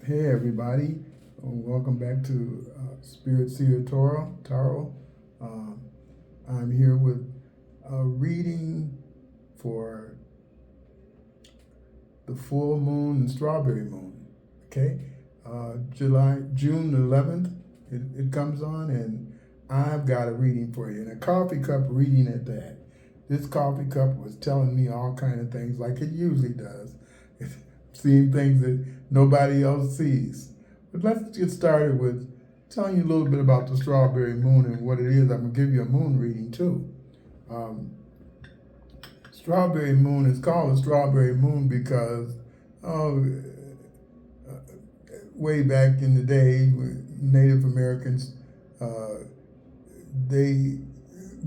Hey everybody, welcome back to Spirit-Seer Tarot. Um, I'm here with a reading for the full moon and strawberry moon. Okay, June 11th, it comes on, and I've got a reading for you, and a coffee cup reading at that. This coffee cup was telling me all kind of things like it usually does. It's seeing things that nobody else sees. But let's get started with telling you a little bit about the strawberry moon and what it is. I'm going to give you a moon reading too. Um, Strawberry moon is called a strawberry moon because way back in the day, Native Americans, they,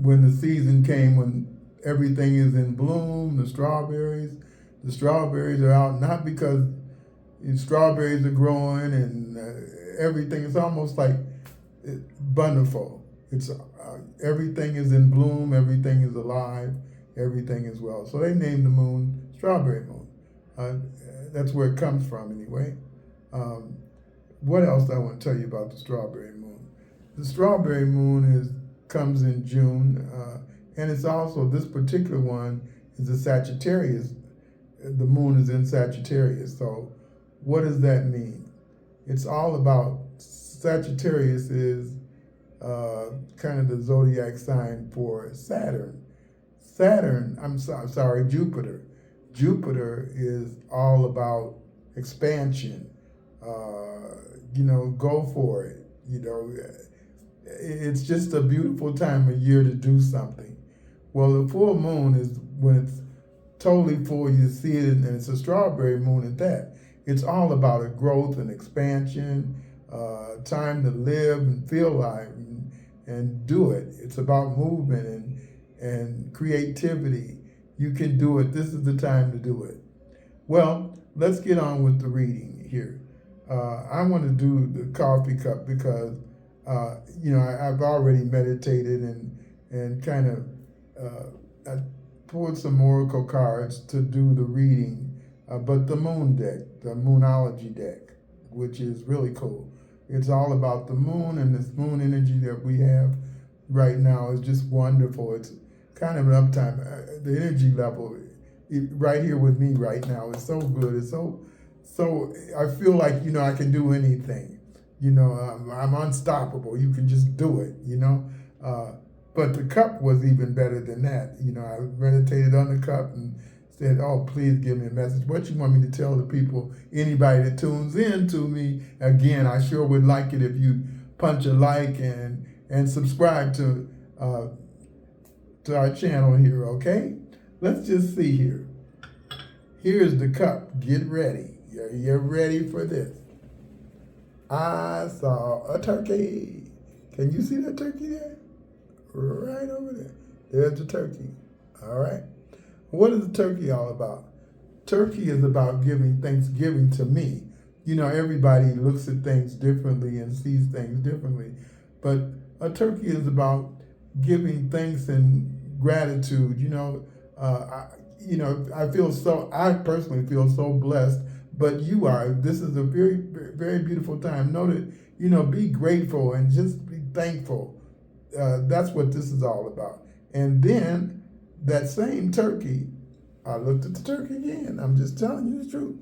when the season came, when everything is in bloom, the strawberries are out, not because strawberries are growing and everything. It's almost like wonderful. It's everything is in bloom, everything is alive, everything is well. So they named the moon Strawberry Moon. Uh, that's where it comes from, anyway. Um, what else I want to tell you about the Strawberry Moon? The Strawberry Moon comes in June, and it's also, this particular one is a Sagittarius. The moon is in Sagittarius. So what does that mean? It's all about, Sagittarius is kind of the zodiac sign for Saturn. Sorry, Jupiter. Jupiter is all about expansion. Go for it. It's just a beautiful time of year to do something. Well, the full moon is when it's totally full. You see it, and it's a strawberry moon at that. It's all about a growth and expansion, time to live and feel alive and do it. It's about movement and creativity. You can do it. This is the time to do it. Well, let's get on with the reading here. I want to do the coffee cup because, I've already meditated and kind of I pulled some oracle cards to do the reading, but the moon deck, the moonology deck, which is really cool. It's all about the moon, and this moon energy that we have right now is just wonderful. It's kind of an uptime. The energy level right here with me right now is so good. It's so I feel like, I can do anything. I'm unstoppable. You can just do it, But the cup was even better than that. I meditated on the cup and said, oh, please give me a message. What you want me to tell the people, anybody that tunes in to me? Again, I sure would like it if you punch a like and subscribe to our channel here, okay? Let's just see here. Here's the cup. Get ready. You're ready for this. I saw a turkey. Can you see that turkey there? Right over there. There's the turkey. All right. What is the turkey all about? Turkey is about giving Thanksgiving to me. Everybody looks at things differently and sees things differently. But a turkey is about giving thanks and gratitude. I personally feel so blessed, but you are. This is a very, very beautiful time. Know that, be grateful and just be thankful. That's what this is all about. And then that same turkey, I looked at the turkey again. I'm just telling you the truth.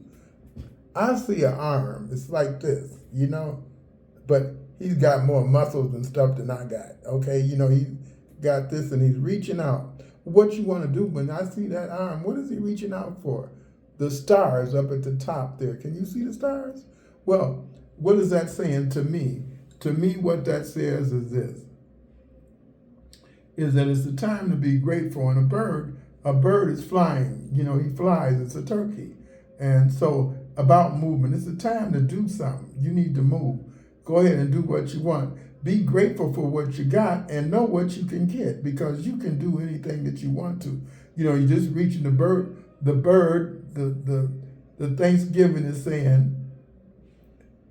I see an arm. It's like this, but he's got more muscles and stuff than I got. Okay, he got this and he's reaching out. What you want to do when I see that arm, what is he reaching out for? The stars up at the top there. Can you see the stars? Well, what is that saying to me? To me, what that says is this, is that it's the time to be grateful. And a bird is flying. He flies. It's a turkey. And so about movement, it's a time to do something. You need to move. Go ahead and do what you want. Be grateful for what you got and know what you can get, because you can do anything that you want to. You're just reaching the bird. The Thanksgiving is saying,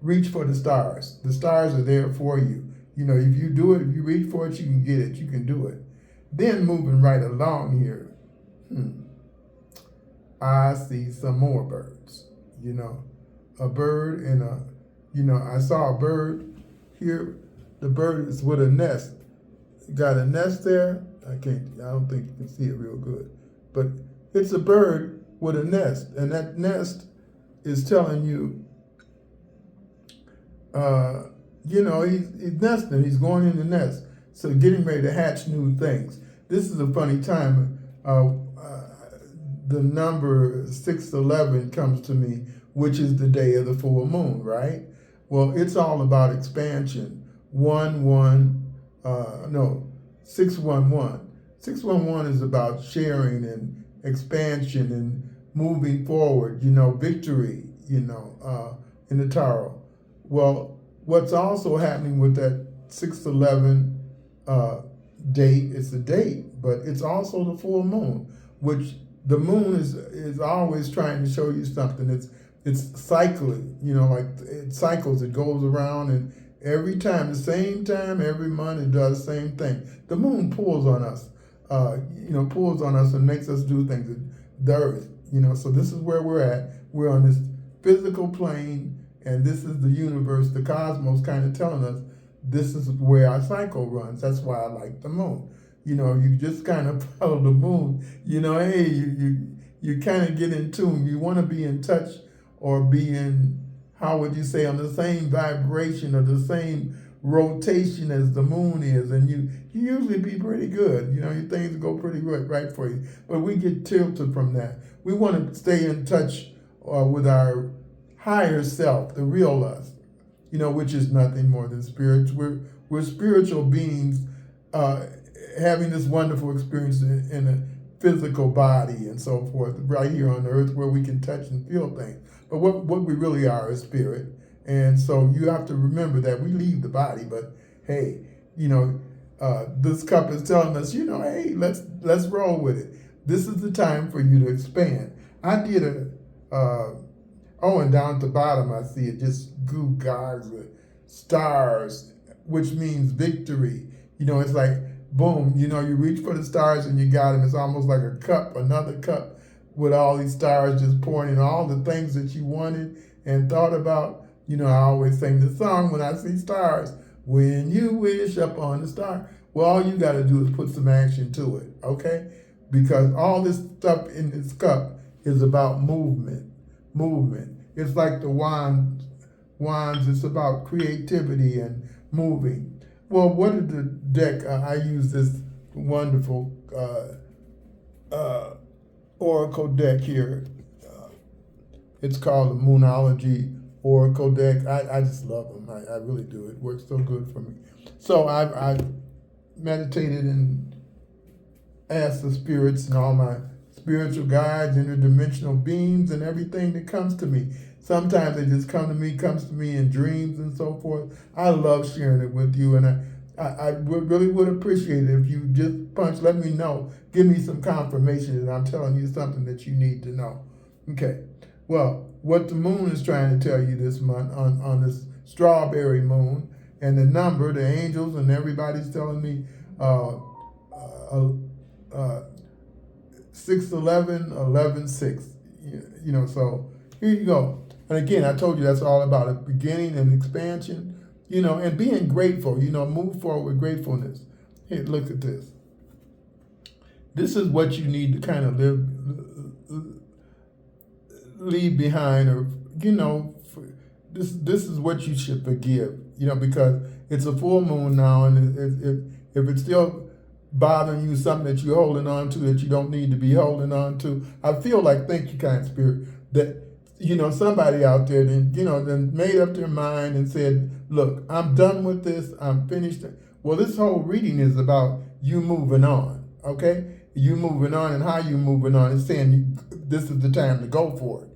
reach for the stars. The stars are there for you. If you do it, if you reach for it, you can get it. You can do it. Then moving right along here, I see some more birds. A bird and I saw a bird here. The bird is with a nest. Got a nest there. I don't think you can see it real good. But it's a bird with a nest. And that nest is telling you, he's nesting. He's going in the nest. So getting ready to hatch new things. This is a funny time. The number 611 comes to me, which is the day of the full moon, right? Well, it's all about expansion. 611. 611 is about sharing and expansion and moving forward, victory, in the tarot. Well, what's also happening with that 611 date, it's a date, but it's also the full moon, which the moon is always trying to show you something. It's cycling, like it cycles, it goes around, and every time, the same time, every month, it does the same thing. The moon pulls on us, and makes us do things. The earth, so this is where we're at. We're on this physical plane, and this is the universe, the cosmos kind of telling us this is where our cycle runs. That's why I like the moon. You just kind of follow the moon. Hey, you kind of get in tune. You want to be in touch or be in, how would you say, on the same vibration or the same rotation as the moon is, and you usually be pretty good. Your things go pretty good, right, for you. But we get tilted from that. We want to stay in touch with our higher self, the real us, which is nothing more than spirits. We're spiritual beings having this wonderful experience in a physical body and so forth, right here on the earth where we can touch and feel things. But what we really are is spirit. And so you have to remember that we leave the body, but hey, this cup is telling us, hey, let's roll with it. This is the time for you to expand. I did and down at the bottom I see it just goo guards with stars, which means victory. It's like, boom, you reach for the stars and you got them. It's almost like a cup, another cup with all these stars just pouring in all the things that you wanted and thought about. I always sing the song when I see stars. When you wish upon a star. Well, all you got to do is put some action to it, okay? Because all this stuff in this cup is about movement. It's like the wands. It's about creativity and moving. Well, what is the deck? I use this wonderful oracle deck here. It's called the Moonology Oracle deck. I just love them. I really do. It works so good for me. So I meditated and asked the spirits and all my spiritual guides, interdimensional beings, and everything that comes to me. Sometimes they just comes to me in dreams and so forth. I love sharing it with you, and I really would appreciate it if you just let me know. Give me some confirmation that I'm telling you something that you need to know. Okay. Well, what the moon is trying to tell you this month on this strawberry moon, and the number, the angels, and everybody's telling me 611, 11:6. So here you go. And again, I told you that's all about a beginning and expansion, and being grateful, move forward with gratefulness. Here, look at this. This is what you need to kind of leave behind, or, this is what you should forgive, because it's a full moon now, and if it's still bothering you, something that you're holding on to that you don't need to be holding on to, I feel like, thank you, kind spirit, that somebody out there then made up their mind and said, look, I'm done with this, I'm finished. Well, this whole reading is about you moving on, okay? You moving on, and how you moving on. It's saying this is the time to go for it.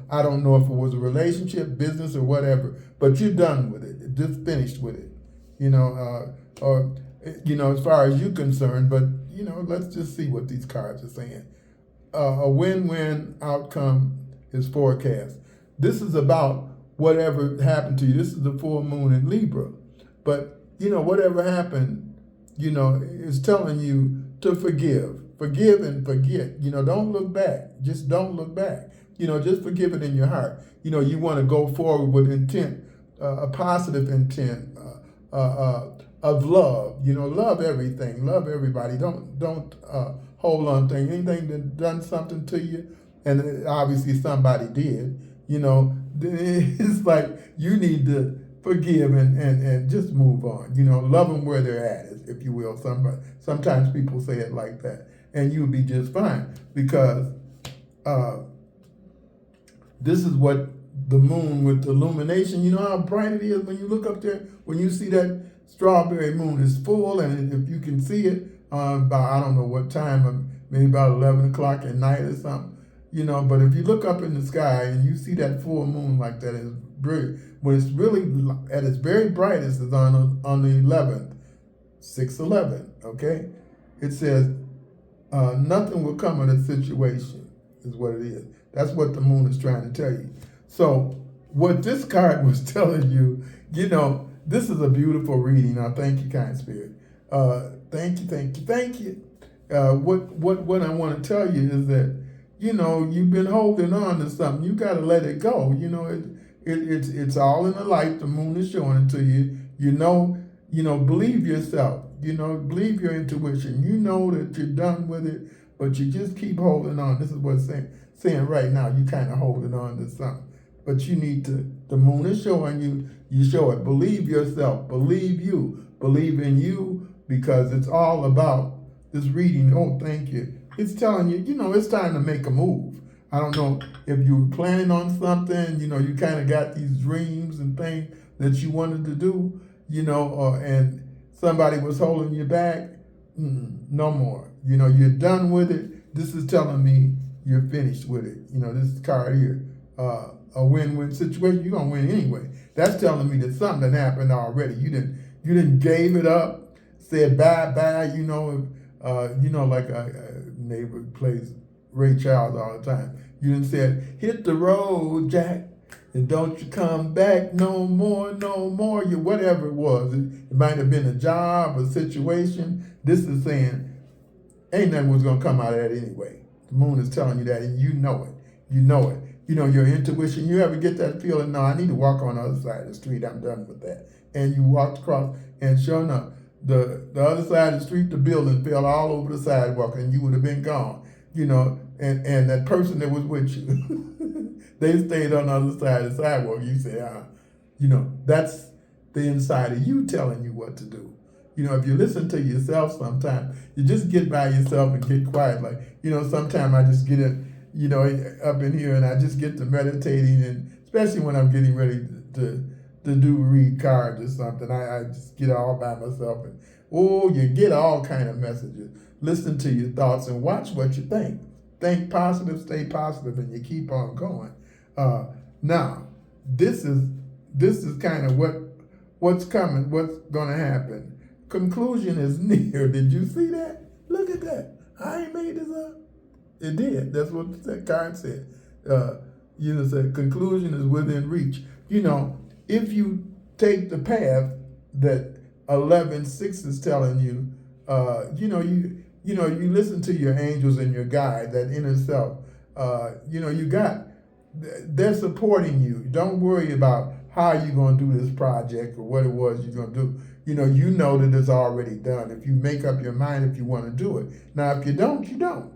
I don't know if it was a relationship, business, or whatever, but you're done with it. Just finished with it, as far as you're concerned. But, let's just see what these cards are saying. A win-win outcome is forecast. This is about whatever happened to you. This is the full moon in Libra. But, whatever happened, is telling you to forgive. Forgive and forget. Don't look back. Just don't look back. Just forgive it in your heart. You want to go forward with intent a positive intent of love. You know, love everything, love everybody. Don't hold on to anything that done something to you, and obviously somebody did. You know, it's like you need to forgive and just move on. You know, love them where they're at, if you will. Sometimes people say it like that, and you'll be just fine because this is what the moon with the illumination. You know how bright it is when you look up there, when you see that strawberry moon is full, and if you can see it about, I don't know what time, maybe about 11 o'clock at night or something. You know, but if you look up in the sky and you see that full moon like that, it's brilliant. When it's really at its very brightest is on the 11th, 6/11. Okay, it says nothing will come of the situation is what it is. That's what the moon is trying to tell you. So what this card was telling you, you know, this is a beautiful reading. Now, thank you, kind spirit. Thank you. What I want to tell you is that, you know, you've been holding on to something. You got to let it go. You know, it's all in the light. The moon is showing it to you. You know, believe yourself. You know, believe your intuition. You know that you're done with it, but you just keep holding on. This is what it's saying right now. You kind of holding on to something, but you need to. The moon is showing you. You show it. Believe yourself. Believe you. Believe in you, because it's all about this reading. Oh, thank you. It's telling you, you know, it's time to make a move. I don't know if you were planning on something, you know, you kind of got these dreams and things that you wanted to do, you know, and somebody was holding you back. No more. You know, you're done with it. This is telling me you're finished with it. You know, this card here, a win-win situation. You're going to win anyway. That's telling me that something happened already. You didn't gave it up, said bye-bye, you know, like a neighbor plays Ray Charles all the time. You didn't say, hit the road, Jack, and don't you come back no more. You whatever it was. It might have been a job, a situation. This is saying, ain't nothing was gonna come out of that anyway. The moon is telling you that, and you know it. You know it. You know your intuition. You ever get that feeling? No, I need to walk on the other side of the street. I'm done with that. And you walked across, and sure enough, the other side of the street, the building fell all over the sidewalk, and you would have been gone. You know, and that person that was with you, they stayed on the other side of the sidewalk. You say, you know, that's the inside of you telling you what to do. You know, if you listen to yourself sometimes, you just get by yourself and get quiet. Like, you know, sometimes I just get it, you know, up in here and I just get to meditating, and especially when I'm getting ready to read cards or something, I just get all by myself, and you get all kind of messages. Listen to your thoughts and watch what you think. Think positive, stay positive, and you keep on going. Now, this is kind of what's coming, what's going to happen. Conclusion is near. Did you see that? Look at that. I ain't made this up. It did. That's what that card said. You know, said conclusion is within reach. You know, if you take the path that 11:6 is telling you, you listen to your angels and your guide, that inner self. They're supporting you. Don't worry about how you're going to do this project or what it was you're going to do. You know that it's already done. If you make up your mind if you want to do it. Now, if you don't, you don't.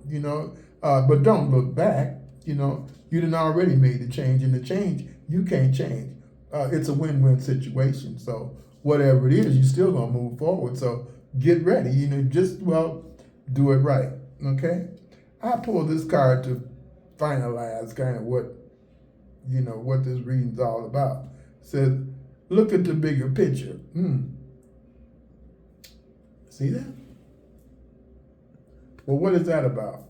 But don't look back. You done already made the change, and the change you can't change. It's a win-win situation. So whatever it is, you're still gonna move forward. So get ready. Do it right. Okay. I pulled this card to finalize kind of what this reading's all about. It says, look at the bigger picture. See that? Well, what is that about?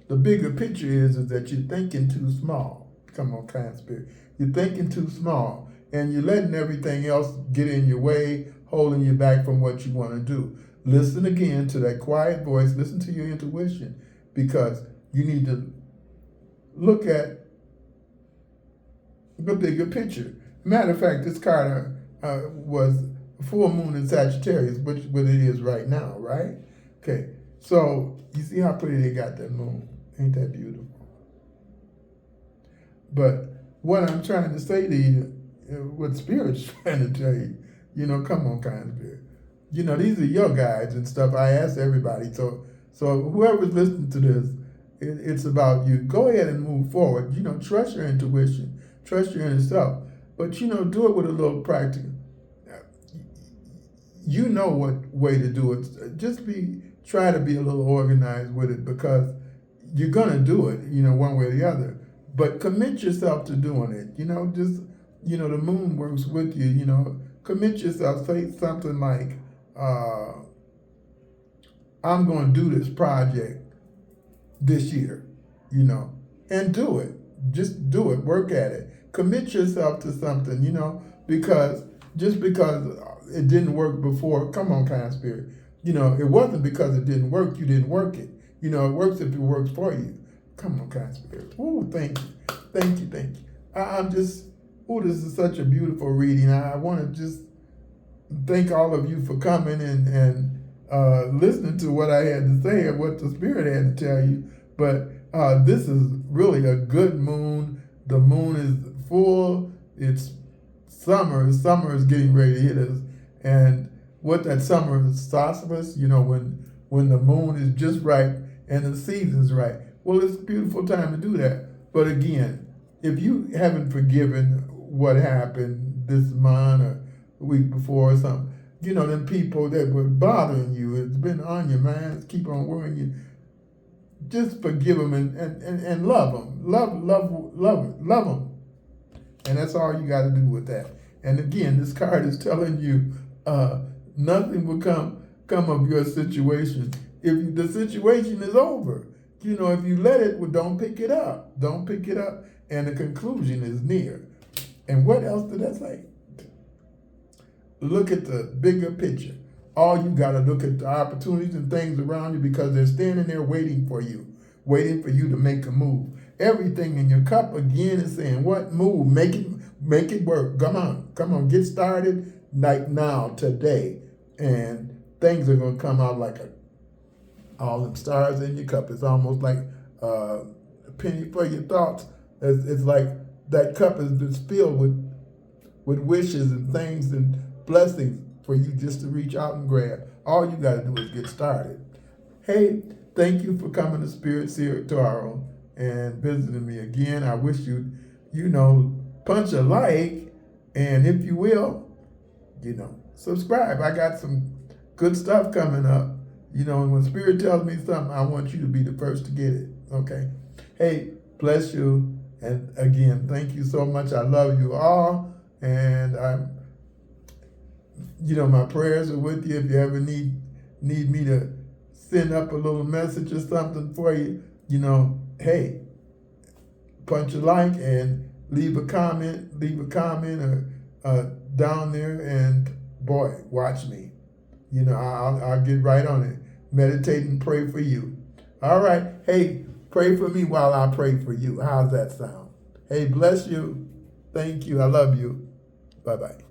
The bigger picture is that you're thinking too small. Come on, kind spirit. You're thinking too small, and you're letting everything else get in your way, holding you back from what you want to do. Listen again to that quiet voice. Listen to your intuition, because you need to look at the bigger picture. Matter of fact, this card was full moon in Sagittarius, which what it is right now, right? Okay, so you see how pretty they got that moon. Ain't that beautiful? But what I'm trying to say to you what Spirit's trying to tell you. Come on, kind Spirit. These are your guides and stuff. I ask everybody. So whoever's listening to this, it's about you. Go ahead and move forward. Trust your intuition. Trust your inner self. But, do it with a little practical. You know what way to do it. Just try to be a little organized with it, because you're going to do it, one way or the other. But commit yourself to doing it. Just, the moon works with you, commit yourself. Say something like, I'm going to do this project this year, and do it. Just do it. Work at it. Commit yourself to something, because just because it didn't work before, come on, kind Spirit. It wasn't because it didn't work, you didn't work it. It works if it works for you. Come on, kind Spirit. Oh, thank you. Thank you, thank you. I'm just, this is such a beautiful reading. I want to just thank all of you for coming and listening to what I had to say and what the Spirit had to tell you. But this is really a good moon. The moon is full. It's summer. Summer is getting ready to hit us. And what that summer starts with us, when the moon is just right and the season's right. Well, it's a beautiful time to do that. But again, if you haven't forgiven what happened this month or the week before or something, them people that were bothering you, it's been on your mind, keep on worrying you, just forgive them and love them. Love them. And that's all you got to do with that. And again, this card is telling you nothing will come of your situation if the situation is over. If you let it, well, don't pick it up. Don't pick it up, and the conclusion is near. And what else did I say? Look at the bigger picture. All you got to look at the opportunities and things around you, because they're standing there waiting for you to make a move. Everything in your cup again is saying, what? Move, make it work. Come on, get started like now, today. And things are going to come out like all them stars in your cup. It's almost like a penny for your thoughts. It's like that cup is just filled with wishes and things and blessings for you just to reach out and grab. All you got to do is get started. Hey, thank you for coming to Spirit-Seer Tarot and visiting me again. I wish you punch a like, and if you will, subscribe. I got some good stuff coming up. And when Spirit tells me something, I want you to be the first to get it, okay? Hey, bless you. And again, thank you so much. I love you all. And my prayers are with you. If you ever need me to send up a little message or something for you, hey, punch a like and leave a comment or down there, and boy, watch me. I'll get right on it. Meditate and pray for you. All right. Hey, pray for me while I pray for you. How's that sound? Hey, bless you. Thank you. I love you. Bye-bye.